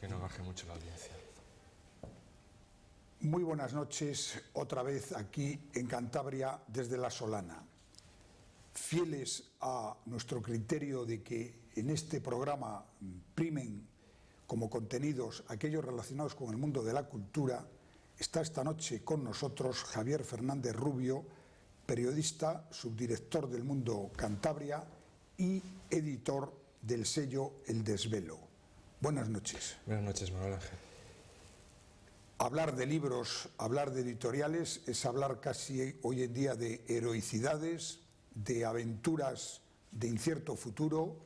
que no baje mucho la audiencia. Muy buenas noches, otra vez aquí en Cantabria desde La Solana. Fieles a nuestro criterio de que en este programa primen como contenidos aquellos relacionados con el mundo de la cultura, está esta noche con nosotros Javier Fernández Rubio, periodista, subdirector del Mundo Cantabria y editor del sello El Desvelo. Buenas noches. Buenas noches, Manuel Ángel. Hablar de libros, hablar de editoriales, es hablar casi hoy en día de heroicidades, de aventuras de incierto futuro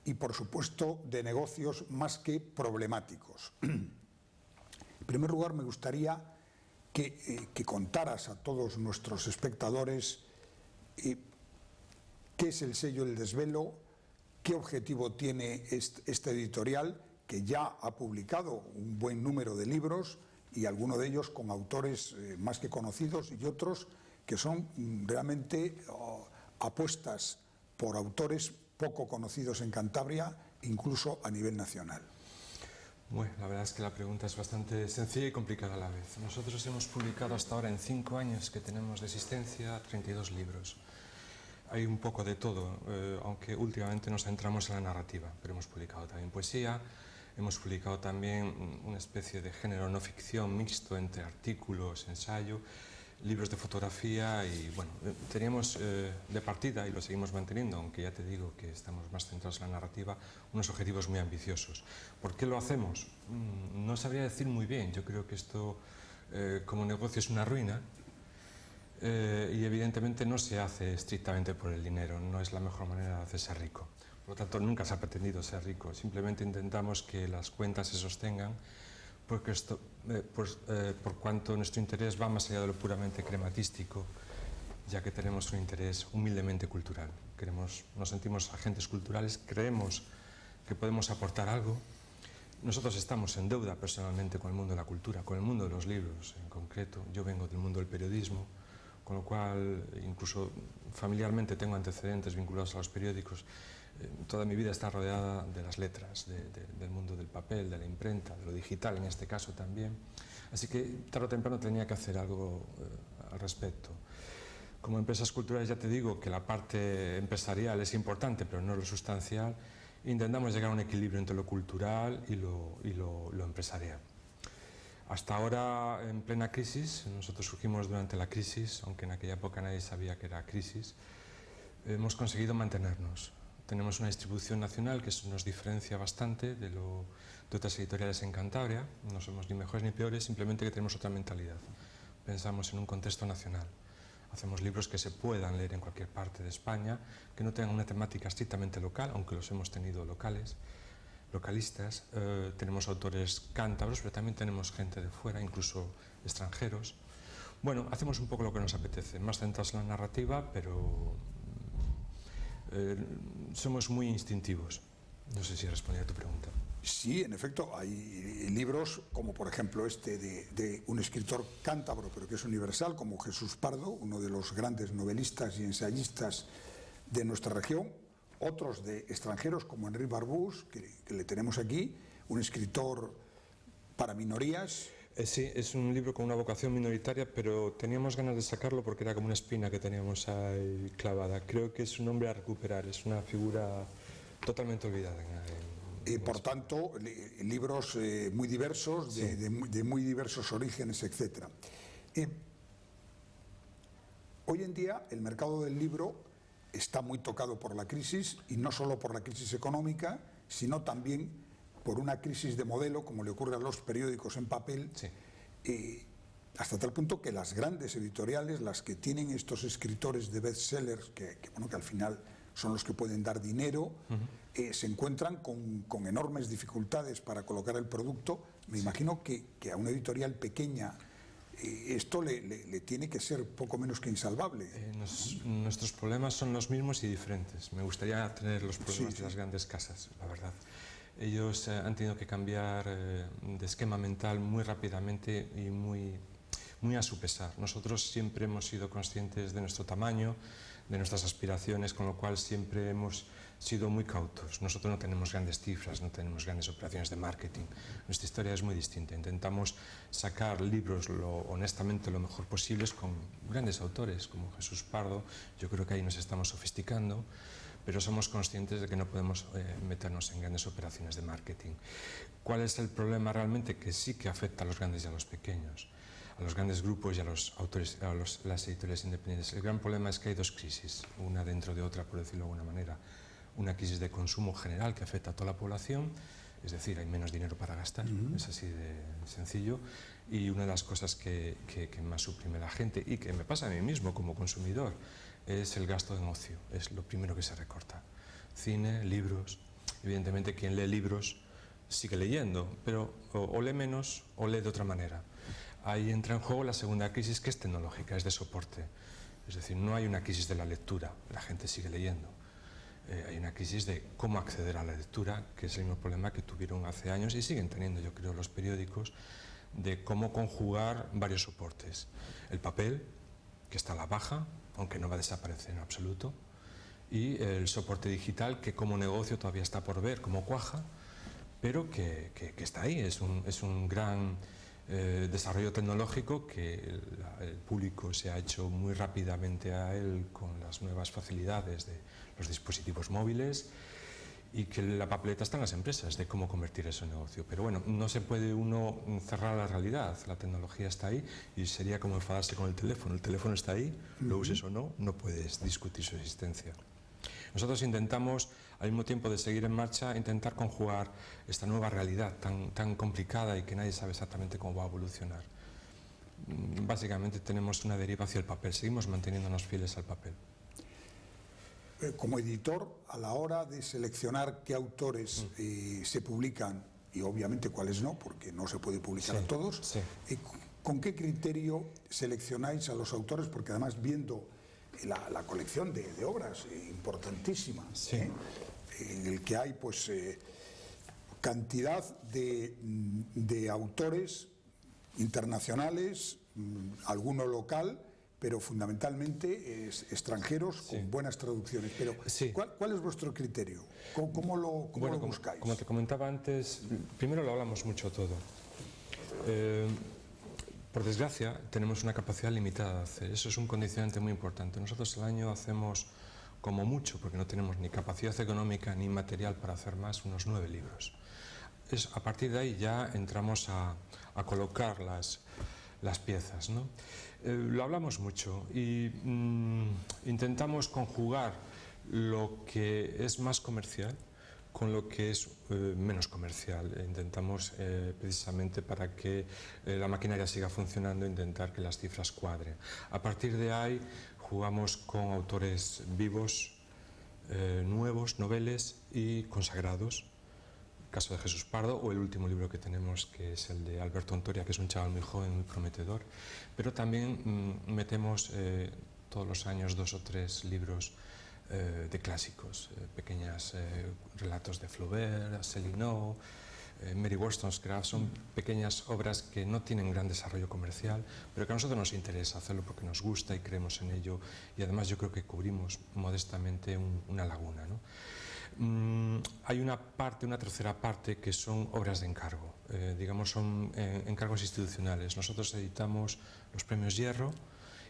y, por supuesto, de negocios más que problemáticos. En primer lugar, me gustaría que contaras a todos nuestros espectadores qué es el sello El Desvelo, qué objetivo tiene esta editorial, que ya ha publicado un buen número de libros, y algunos de ellos con autores más que conocidos y otros que son realmente apuestas por autores poco conocidos en Cantabria, incluso a nivel nacional. Bueno, la verdad es que la pregunta es bastante sencilla y complicada a la vez. Nosotros hemos publicado hasta ahora, en 5 años que tenemos de existencia, 32 libros. Hay un poco de todo, aunque últimamente nos centramos en la narrativa, pero hemos publicado también poesía. Hemos publicado también una especie de género no ficción mixto entre artículos, ensayo, libros de fotografía y bueno, teníamos de partida, y lo seguimos manteniendo, aunque ya te digo que estamos más centrados en la narrativa, unos objetivos muy ambiciosos. ¿Por qué lo hacemos? No sabría decir muy bien. Yo creo que esto como negocio es una ruina y evidentemente no se hace estrictamente por el dinero, no es la mejor manera de hacerse rico. Por lo tanto, nunca se ha pretendido ser rico, simplemente intentamos que las cuentas se sostengan porque por cuanto nuestro interés va más allá de lo puramente crematístico, ya que tenemos un interés humildemente cultural. Nos sentimos agentes culturales, creemos que podemos aportar algo. Nosotros estamos en deuda personalmente con el mundo de la cultura, con el mundo de los libros en concreto. Yo vengo del mundo del periodismo, con lo cual incluso familiarmente tengo antecedentes vinculados a los periódicos. Toda mi vida está rodeada de las letras, del mundo del papel, de la imprenta, de lo digital en este caso también. Así que tarde o temprano tenía que hacer algo al respecto. Como empresas culturales ya te digo que la parte empresarial es importante, pero no lo sustancial. Intentamos llegar a un equilibrio entre lo cultural y lo empresarial. Hasta ahora, en plena crisis, nosotros surgimos durante la crisis, aunque en aquella época nadie sabía que era crisis, hemos conseguido mantenernos. Tenemos una distribución nacional que nos diferencia bastante de otras editoriales en Cantabria. No somos ni mejores ni peores, simplemente que tenemos otra mentalidad. Pensamos en un contexto nacional. Hacemos libros que se puedan leer en cualquier parte de España, que no tengan una temática estrictamente local, aunque los hemos tenido localistas. Tenemos autores cántabros, pero también tenemos gente de fuera, incluso extranjeros. Bueno, hacemos un poco lo que nos apetece, más centrados en la narrativa, pero somos muy instintivos. No sé si respondí a tu pregunta. Sí, en efecto, hay libros como por ejemplo este de un escritor cántabro, pero que es universal, como Jesús Pardo, uno de los grandes novelistas y ensayistas de nuestra región. Otros de extranjeros como Henri Barbús, que le tenemos aquí, un escritor para minorías. Sí, es un libro con una vocación minoritaria, pero teníamos ganas de sacarlo porque era como una espina que teníamos ahí clavada. Creo que es un hombre a recuperar, es una figura totalmente olvidada. Por tanto, libros muy diversos, sí, de muy diversos orígenes, etc. Hoy en día el mercado del libro está muy tocado por la crisis, y no solo por la crisis económica, sino también por una crisis de modelo, como le ocurre a los periódicos en papel, sí. Hasta tal punto que las grandes editoriales, las que tienen estos escritores de bestsellers, que al final son los que pueden dar dinero, se encuentran con enormes dificultades para colocar el producto. Me imagino que a una editorial pequeña esto le tiene que ser poco menos que insalvable. Nuestros problemas son los mismos y diferentes. Me gustaría tener los problemas de las grandes casas, la verdad. Ellos han tenido que cambiar de esquema mental muy rápidamente y muy a su pesar. Nosotros siempre hemos sido conscientes de nuestro tamaño, de nuestras aspiraciones, con lo cual siempre hemos sido muy cautos. Nosotros no tenemos grandes cifras, no tenemos grandes operaciones de marketing. Nuestra historia es muy distinta. Intentamos sacar libros honestamente lo mejor posible con grandes autores como Jesús Pardo. Yo creo que ahí nos estamos sofisticando, pero somos conscientes de que no podemos meternos en grandes operaciones de marketing. ¿Cuál es el problema realmente? Que sí que afecta a los grandes y a los pequeños, a los grandes grupos y a los autores, las editoriales independientes. El gran problema es que hay dos crisis, una dentro de otra, por decirlo de alguna manera. Una crisis de consumo general que afecta a toda la población, es decir, hay menos dinero para gastar, es así de sencillo, y una de las cosas que más suprime la gente, y que me pasa a mí mismo como consumidor, es el gasto en ocio, es lo primero que se recorta. Cine, libros, evidentemente quien lee libros sigue leyendo, pero o lee menos o lee de otra manera. Ahí entra en juego la segunda crisis, que es tecnológica, es de soporte. Es decir, no hay una crisis de la lectura, la gente sigue leyendo. Hay una crisis de cómo acceder a la lectura, que es el mismo problema que tuvieron hace años y siguen teniendo, yo creo, los periódicos, de cómo conjugar varios soportes. El papel, que está a la baja, aunque no va a desaparecer en absoluto, y el soporte digital, que como negocio todavía está por ver cómo cuaja, pero que está ahí, es un gran desarrollo tecnológico que el público se ha hecho muy rápidamente a él con las nuevas facilidades de los dispositivos móviles, y que la papeleta está en las empresas de cómo convertir eso en negocio. Pero bueno, no se puede uno cerrar la realidad, la tecnología está ahí y sería como enfadarse con el teléfono está ahí, lo uses o no, no puedes discutir su existencia. Nosotros intentamos, al mismo tiempo de seguir en marcha, intentar conjugar esta nueva realidad tan complicada y que nadie sabe exactamente cómo va a evolucionar. Básicamente tenemos una deriva hacia el papel, seguimos manteniéndonos fieles al papel. Como editor, a la hora de seleccionar qué autores se publican, y obviamente cuáles no, porque no se puede publicar a todos, ¿con qué criterio seleccionáis a los autores? Porque además viendo la colección de obras importantísimas, en el que hay pues cantidad de autores internacionales, alguno local, pero fundamentalmente extranjeros con buenas traducciones. Pero ¿cuál es vuestro criterio? ¿Cómo lo buscáis? Como te comentaba antes, primero lo hablamos mucho todo. Por desgracia, tenemos una capacidad limitada de hacer. Eso es un condicionante muy importante. Nosotros al año hacemos como mucho, porque no tenemos ni capacidad económica ni material para hacer más, unos 9 libros. A partir de ahí ya entramos a colocar las piezas, ¿no? Lo hablamos mucho y intentamos conjugar lo que es más comercial con lo que es menos comercial. Intentamos precisamente para que la maquinaria siga funcionando, intentar que las cifras cuadren. A partir de ahí jugamos con autores vivos, nuevos, noveles y consagrados. El caso de Jesús Pardo, o el último libro que tenemos, que es el de Alberto Ontoria, que es un chaval muy joven, muy prometedor. Pero también metemos todos los años 2 o 3 libros de clásicos, pequeños relatos de Flaubert, Asselineau, Mary Wollstonecraft. Son pequeñas obras que no tienen gran desarrollo comercial, pero que a nosotros nos interesa hacerlo porque nos gusta y creemos en ello, y además yo creo que cubrimos modestamente una laguna, ¿no? Hay una tercera parte que son obras de encargo, digamos son encargos institucionales. Nosotros editamos los premios Hierro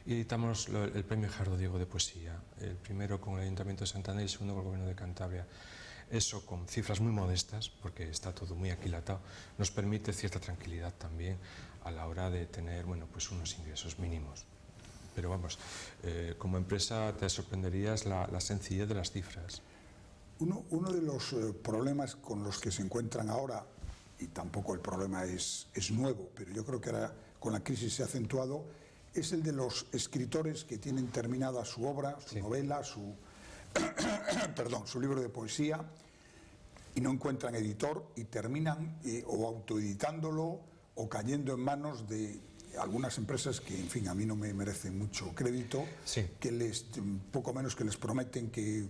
y editamos el premio Gerardo Diego de poesía, el primero con el Ayuntamiento de Santander y el segundo con el Gobierno de Cantabria. Eso, con cifras muy modestas, porque está todo muy aquilatado, nos permite cierta tranquilidad también a la hora de tener, bueno, pues unos ingresos mínimos. Pero vamos, como empresa te sorprenderías la sencillez de las cifras. Uno de los problemas con los que se encuentran ahora, y tampoco el problema es nuevo, pero yo creo que ahora con la crisis se ha acentuado, es el de los escritores que tienen terminada su obra, su novela, su libro de poesía, y no encuentran editor y terminan o autoeditándolo o cayendo en manos de algunas empresas que, en fin, a mí no me merecen mucho crédito, que poco menos que les prometen que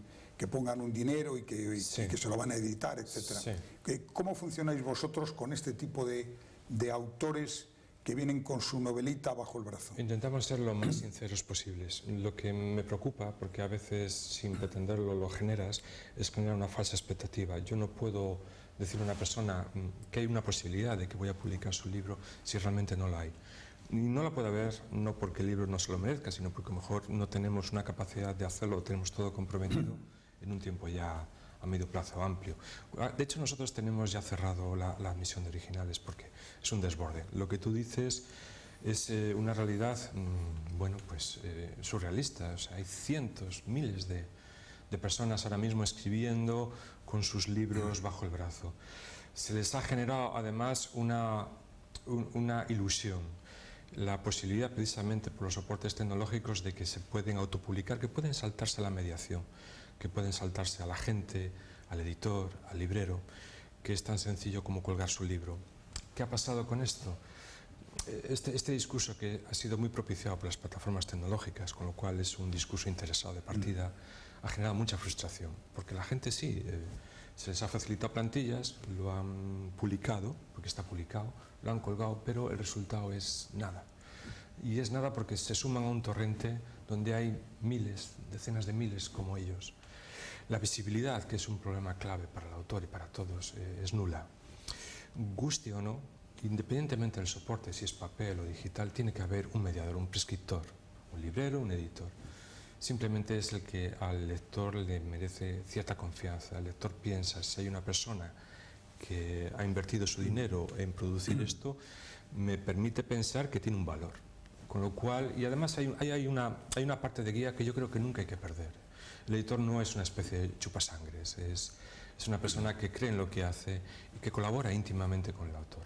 pongan un dinero y que se lo van a editar, etc. ¿Cómo funcionáis vosotros con este tipo de autores que vienen con su novelita bajo el brazo? Intentamos ser lo más sinceros posibles. Lo que me preocupa, porque a veces sin pretenderlo lo generas, es generar una falsa expectativa. Yo no puedo decirle a una persona que hay una posibilidad de que voy a publicar su libro si realmente no la hay. Y no la puede haber no porque el libro no se lo merezca, sino porque a lo mejor no tenemos una capacidad de hacerlo, tenemos todo comprometido en un tiempo ya a medio plazo amplio. De hecho, nosotros tenemos ya cerrado la admisión de originales porque es un desborde. Lo que tú dices es una realidad, bueno, pues surrealista. O sea, hay cientos, miles de personas ahora mismo escribiendo con sus libros bajo el brazo. Se les ha generado además una ilusión, la posibilidad precisamente por los soportes tecnológicos de que se pueden autopublicar, que pueden saltarse a la mediación, que pueden saltarse a la gente, al editor, al librero, que es tan sencillo como colgar su libro. ¿Qué ha pasado con esto? Este discurso que ha sido muy propiciado por las plataformas tecnológicas, con lo cual es un discurso interesado de partida, ha generado mucha frustración, porque la gente sí, se les ha facilitado plantillas, lo han publicado, porque está publicado, lo han colgado, pero el resultado es nada. Y es nada porque se suman a un torrente donde hay miles, decenas de miles como ellos. La visibilidad, que es un problema clave para el autor y para todos, es nula. Guste o no, independientemente del soporte, si es papel o digital, tiene que haber un mediador, un prescriptor, un librero, un editor. Simplemente es el que al lector le merece cierta confianza. El lector piensa, si hay una persona que ha invertido su dinero en producir esto, me permite pensar que tiene un valor. Con lo cual, y además hay una parte de guía que yo creo que nunca hay que perder. El editor no es una especie de chupasangres, es una persona que cree en lo que hace y que colabora íntimamente con el autor.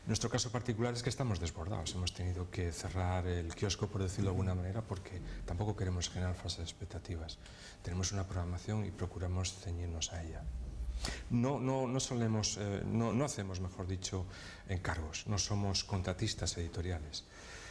Nuestro caso particular es que estamos desbordados, hemos tenido que cerrar el kiosco, por decirlo de alguna manera, porque tampoco queremos generar falsas expectativas. Tenemos una programación y procuramos ceñirnos a ella. No hacemos, mejor dicho, encargos, no somos contratistas editoriales,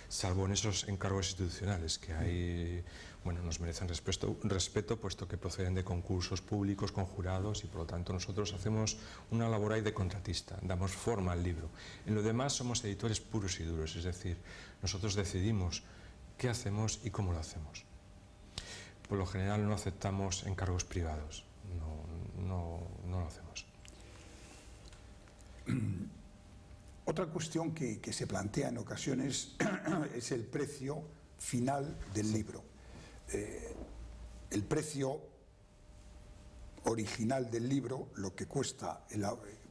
salvo en esos encargos institucionales que hay, bueno, nos merecen respeto, puesto que proceden de concursos públicos con jurados y por lo tanto nosotros hacemos una labor ahí de contratista, damos forma al libro. En lo demás somos editores puros y duros, es decir, nosotros decidimos qué hacemos y cómo lo hacemos. Por lo general no aceptamos encargos privados, no lo hacemos. Otra cuestión que se plantea en ocasiones es el precio final del libro. El precio original del libro, lo que cuesta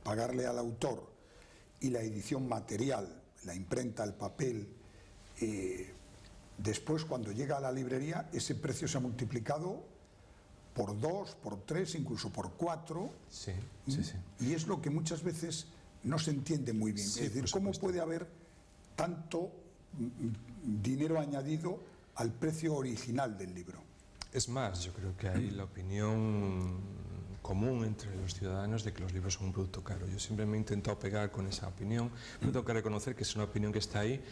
pagarle al autor y la edición material, la imprenta, el papel, después cuando llega a la librería ese precio se ha multiplicado por 2, por 3, incluso por 4. Sí. Y es lo que muchas veces no se entiende muy bien. Sí, es decir, ¿cómo puede haber tanto dinero añadido al precio original del libro? Es más, yo creo que hay la opinión común entre los ciudadanos de que los libros son un producto caro. Yo siempre me he intentado pegar con esa opinión, pero tengo que reconocer que es una opinión que está ahí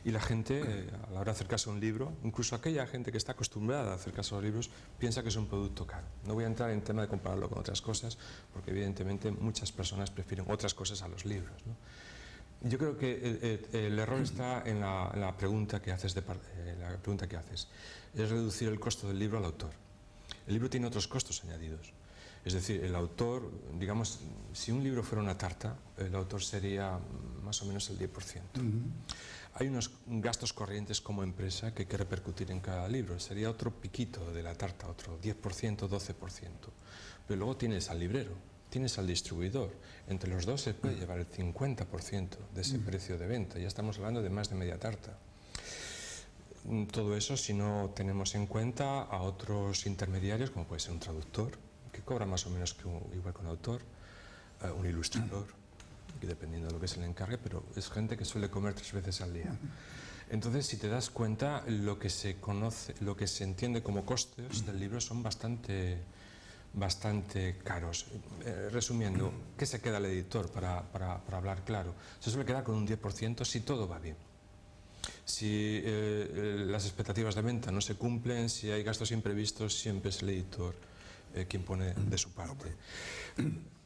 y la gente, a la hora de acercarse a un libro, incluso aquella gente que está acostumbrada a acercarse a los libros, piensa que es un producto caro. No voy a entrar en el tema de compararlo con otras cosas, porque evidentemente muchas personas prefieren otras cosas a los libros, ¿no? Yo creo que el error está en la pregunta que haces. Es reducir el costo del libro al autor. El libro tiene otros costos añadidos. Es decir, el autor, digamos, si un libro fuera una tarta, el autor sería más o menos el 10%. Hay unos gastos corrientes como empresa que hay que repercutir en cada libro. Sería otro piquito de la tarta, otro 10%, 12%. Pero luego tienes al librero, tienes al distribuidor. Entre los dos se puede llevar el 50% de ese precio de venta. Ya estamos hablando de más de media tarta. Todo eso si no tenemos en cuenta a otros intermediarios, como puede ser un traductor, que cobra más o menos igual que un autor, un ilustrador, que dependiendo de lo que se le encargue, pero es gente que suele comer 3 veces al día. Entonces, si te das cuenta, lo que se entiende como costes del libro son bastante caros. Resumiendo, ¿qué se queda el editor para hablar claro? Se suele quedar con un 10% si todo va bien. Si las expectativas de venta no se cumplen, si hay gastos imprevistos, siempre es el editor quien pone de su parte.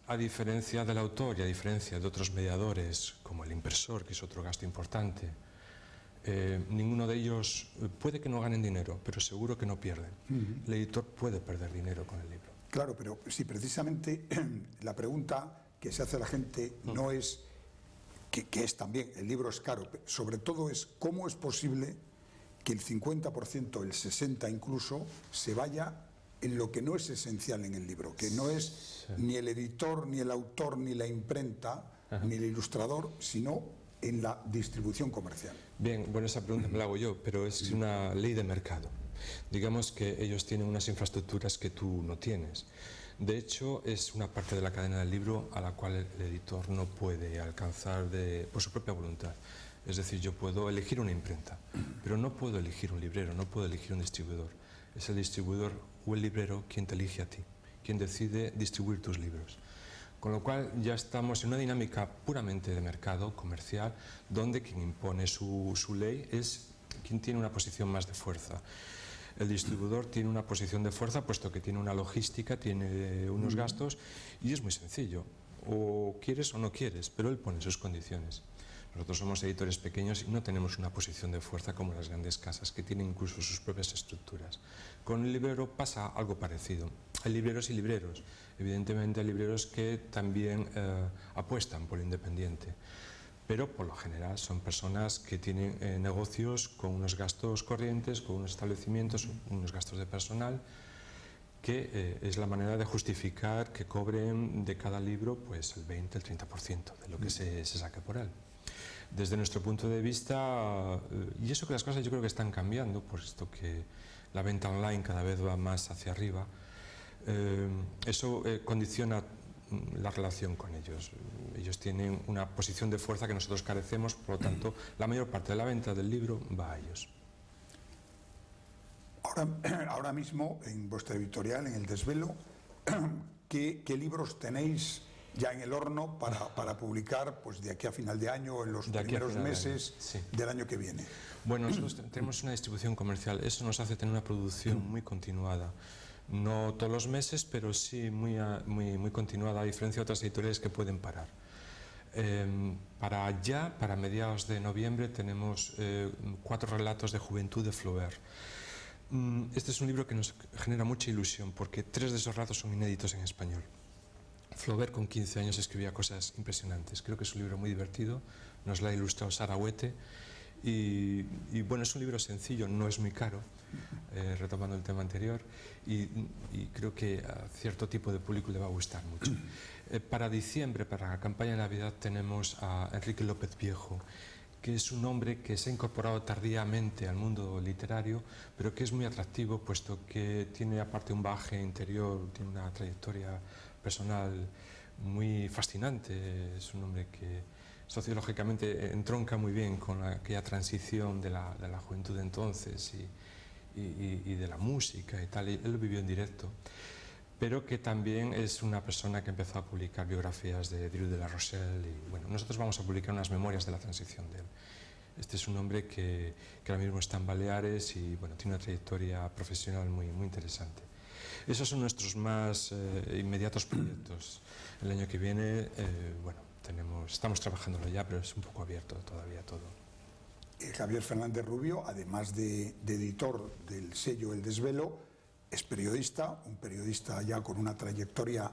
A diferencia del autor y a diferencia de otros mediadores, como el impresor, que es otro gasto importante, ninguno de ellos puede que no ganen dinero, pero seguro que no pierden. El editor puede perder dinero con el libro. Claro, pero si precisamente la pregunta que se hace a la gente no es que es también, el libro es caro, sobre todo es cómo es posible que el 50%, el 60% incluso, se vaya en lo que no es esencial en el libro, que no es ni el editor, ni el autor, ni la imprenta, ni el ilustrador, sino en la distribución comercial. Bien, bueno, esa pregunta me la hago yo, pero es una ley de mercado. Digamos que ellos tienen unas infraestructuras que tú no tienes. De hecho, es una parte de la cadena del libro a la cual el editor no puede alcanzar por su propia voluntad. Es decir, yo puedo elegir una imprenta, pero no puedo elegir un librero, no puedo elegir un distribuidor. Es el distribuidor o el librero quien te elige a ti, quien decide distribuir tus libros. Con lo cual ya estamos en una dinámica puramente de mercado comercial, donde quien impone su ley es quien tiene una posición más de fuerza. El distribuidor tiene una posición de fuerza puesto que tiene una logística, tiene unos gastos y es muy sencillo. O quieres o no quieres, pero él pone sus condiciones. Nosotros somos editores pequeños y no tenemos una posición de fuerza como las grandes casas, que tienen incluso sus propias estructuras. Con el librero pasa algo parecido. Hay libreros y libreros. Evidentemente hay libreros que también apuestan por lo independiente, pero por lo general son personas que tienen negocios con unos gastos corrientes, con unos establecimientos, unos gastos de personal, que es la manera de justificar que cobren de cada libro pues el 20, el 30% de lo que se saque por él. Desde nuestro punto de vista, y eso que las cosas yo creo que están cambiando, puesto que la venta online cada vez va más hacia arriba, eso condiciona la relación con ellos. Ellos tienen una posición de fuerza que nosotros carecemos, por lo tanto, la mayor parte de la venta del libro va a ellos. Ahora mismo, en vuestra editorial, en El Desvelo, ¿qué libros tenéis ya en el horno para publicar pues, de aquí a final de año o en los primeros meses del año que viene? Bueno, nosotros tenemos una distribución comercial. Eso nos hace tener una producción muy continuada. No todos los meses, pero sí muy continuada, a diferencia de otras editoriales que pueden parar. Para mediados de noviembre, tenemos 4 relatos de juventud de Flaubert. Este es un libro que nos genera mucha ilusión, porque 3 de esos relatos son inéditos en español. Flaubert con 15 años escribía cosas impresionantes. Creo que es un libro muy divertido, nos lo ha ilustrado Sara Huete. Y bueno, es un libro sencillo, no es muy caro, retomando el tema anterior, y creo que a cierto tipo de público le va a gustar mucho. Para diciembre, para la campaña de Navidad, tenemos a Enrique López Viejo, que es un hombre que se ha incorporado tardíamente al mundo literario, pero que es muy atractivo, puesto que tiene aparte un bagaje interior, tiene una trayectoria personal muy fascinante. Es un hombre que sociológicamente entronca muy bien con aquella transición de la juventud de entonces y de la música y tal. Él lo vivió en directo, pero que también es una persona que empezó a publicar biografías de Drew de la Rochelle. Y bueno, nosotros vamos a publicar unas memorias de la transición de él. Este es un hombre que ahora mismo está en Baleares y bueno, tiene una trayectoria profesional muy interesante. Esos son nuestros más inmediatos proyectos. El año que viene, bueno, estamos trabajándolo ya, pero es un poco abierto todavía todo. Javier Fernández Rubio, además de editor del sello El Desvelo, es periodista, un periodista ya con una trayectoria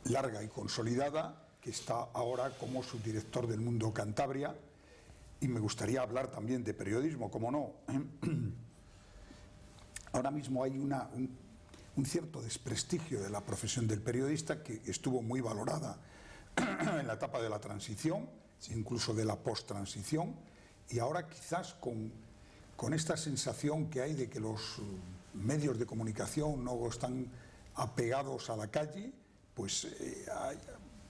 larga y consolidada, que está ahora como subdirector del Mundo Cantabria, y me gustaría hablar también de periodismo, ¿cómo no? Ahora mismo hay un cierto desprestigio de la profesión del periodista, que estuvo muy valorada en la etapa de la transición, incluso de la post-transición, y ahora quizás con esta sensación que hay de que los medios de comunicación no están apegados a la calle, pues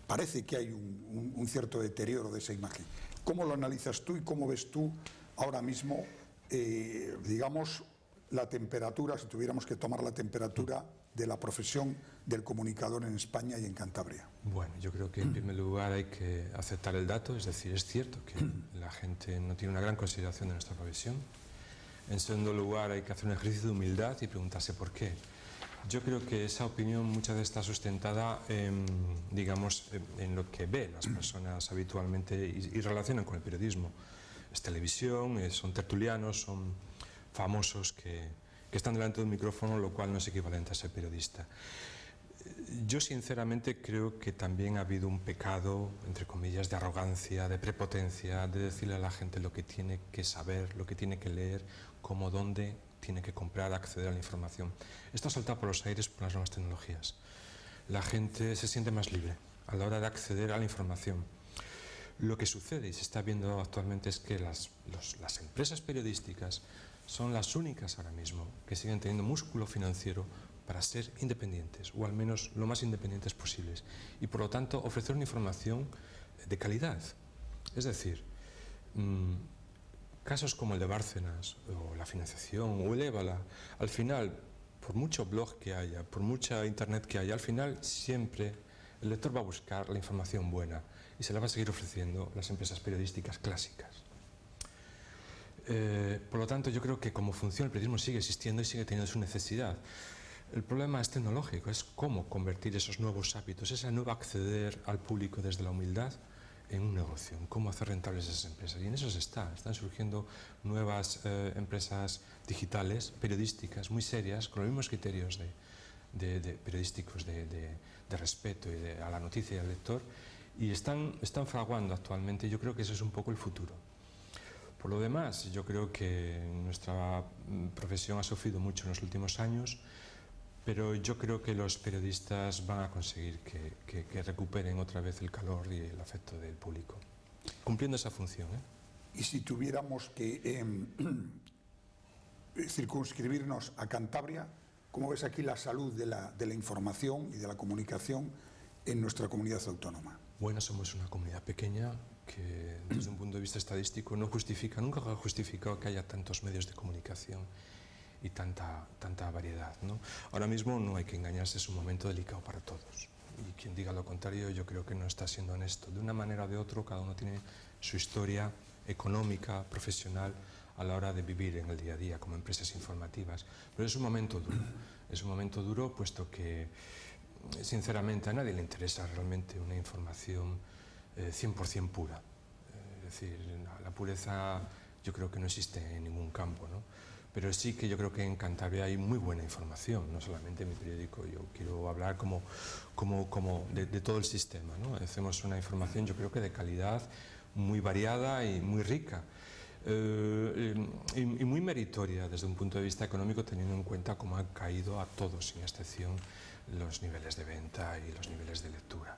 parece que hay un cierto deterioro de esa imagen. ¿Cómo lo analizas tú y cómo ves tú ahora mismo, digamos, la temperatura, si tuviéramos que tomar la temperatura de la profesión del comunicador en España y en Cantabria? Bueno, yo creo que en primer lugar hay que aceptar el dato, es decir, es cierto que la gente no tiene una gran consideración de nuestra profesión. En segundo lugar, hay que hacer un ejercicio de humildad y preguntarse por qué. Yo creo que esa opinión muchas veces está sustentada digamos, en lo que ven las personas habitualmente y relacionan con el periodismo. es televisión, son tertulianos, son famosos que están delante de un micrófono, lo cual no es equivalente a ser periodista. Yo sinceramente creo que también ha habido un pecado, entre comillas, de arrogancia, de prepotencia, de decirle a la gente lo que tiene que saber, lo que tiene que leer, cómo, dónde tiene que comprar, acceder a la información. Esto ha saltado por los aires por las nuevas tecnologías. La gente se siente más libre a la hora de acceder a la información. Lo que sucede y se está viendo actualmente es que las empresas periodísticas son las únicas ahora mismo que siguen teniendo músculo financiero para ser independientes, o al menos lo más independientes posibles, y por lo tanto ofrecer una información de calidad. Es decir, casos como el de Bárcenas, o la financiación, o el ébola, al final, por mucho blog que haya, por mucha internet que haya, al final siempre el lector va a buscar la información buena y se la va a seguir ofreciendo las empresas periodísticas clásicas. Por lo tanto, yo creo que como función el periodismo sigue existiendo y sigue teniendo su necesidad. El problema es tecnológico, es cómo convertir esos nuevos hábitos, ese nuevo acceder al público desde la humildad en un negocio, en cómo hacer rentables esas empresas. Y en eso están surgiendo nuevas empresas digitales, periodísticas, muy serias, con los mismos criterios periodísticos de respeto y a la noticia y al lector, y están fraguando actualmente. Yo creo que ese es un poco el futuro. Por lo demás, yo creo que nuestra profesión ha sufrido mucho en los últimos años, pero yo creo que los periodistas van a conseguir que recuperen otra vez el calor y el afecto del público, cumpliendo esa función. Y si tuviéramos que circunscribirnos a Cantabria, ¿cómo ves aquí la salud de la información y de la comunicación en nuestra comunidad autónoma? Bueno, somos una comunidad pequeña que desde un punto de vista estadístico nunca ha justificado que haya tantos medios de comunicación y tanta variedad, ¿no? Ahora mismo no hay que engañarse, es un momento delicado para todos. Y quien diga lo contrario, yo creo que no está siendo honesto. De una manera o de otra, cada uno tiene su historia económica, profesional, a la hora de vivir en el día a día como empresas informativas. Pero es un momento duro, puesto que, sinceramente, a nadie le interesa realmente una información 100% pura. Es decir, la pureza yo creo que no existe en ningún campo, ¿no? Pero sí que yo creo que en Cantabria hay muy buena información, no solamente en mi periódico. Yo quiero hablar como de todo el sistema, ¿no? Hacemos una información, yo creo que de calidad, muy variada y muy rica, y muy meritoria desde un punto de vista económico, teniendo en cuenta cómo han caído a todos, sin excepción, los niveles de venta y los niveles de lectura.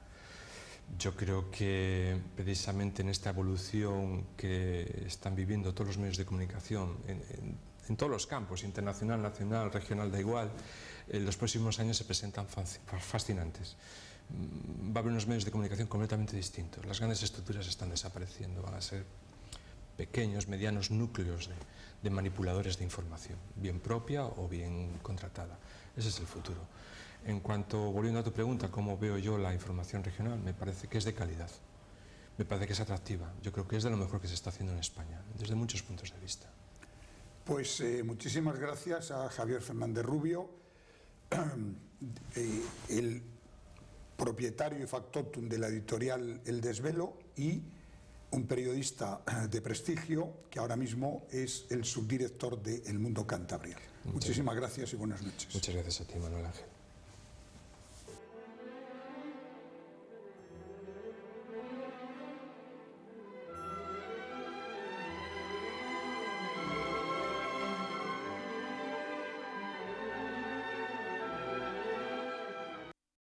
Yo creo que precisamente en esta evolución que están viviendo todos los medios de comunicación en todos los campos, internacional, nacional, regional, da igual, los próximos años se presentan fascinantes. Va a haber unos medios de comunicación completamente distintos. Las grandes estructuras están desapareciendo, van a ser pequeños, medianos núcleos de manipuladores de información, bien propia o bien contratada. Ese es el futuro. En cuanto, volviendo a tu pregunta, ¿cómo veo yo la información regional? Me parece que es de calidad, me parece que es atractiva. Yo creo que es de lo mejor que se está haciendo en España, desde muchos puntos de vista. Pues muchísimas gracias a Javier Fernández Rubio, el propietario y factotum de la editorial El Desvelo y un periodista de prestigio que ahora mismo es el subdirector de El Mundo Cantabria. Muchísimas gracias y buenas noches. Muchas gracias a ti, Manuel Ángel.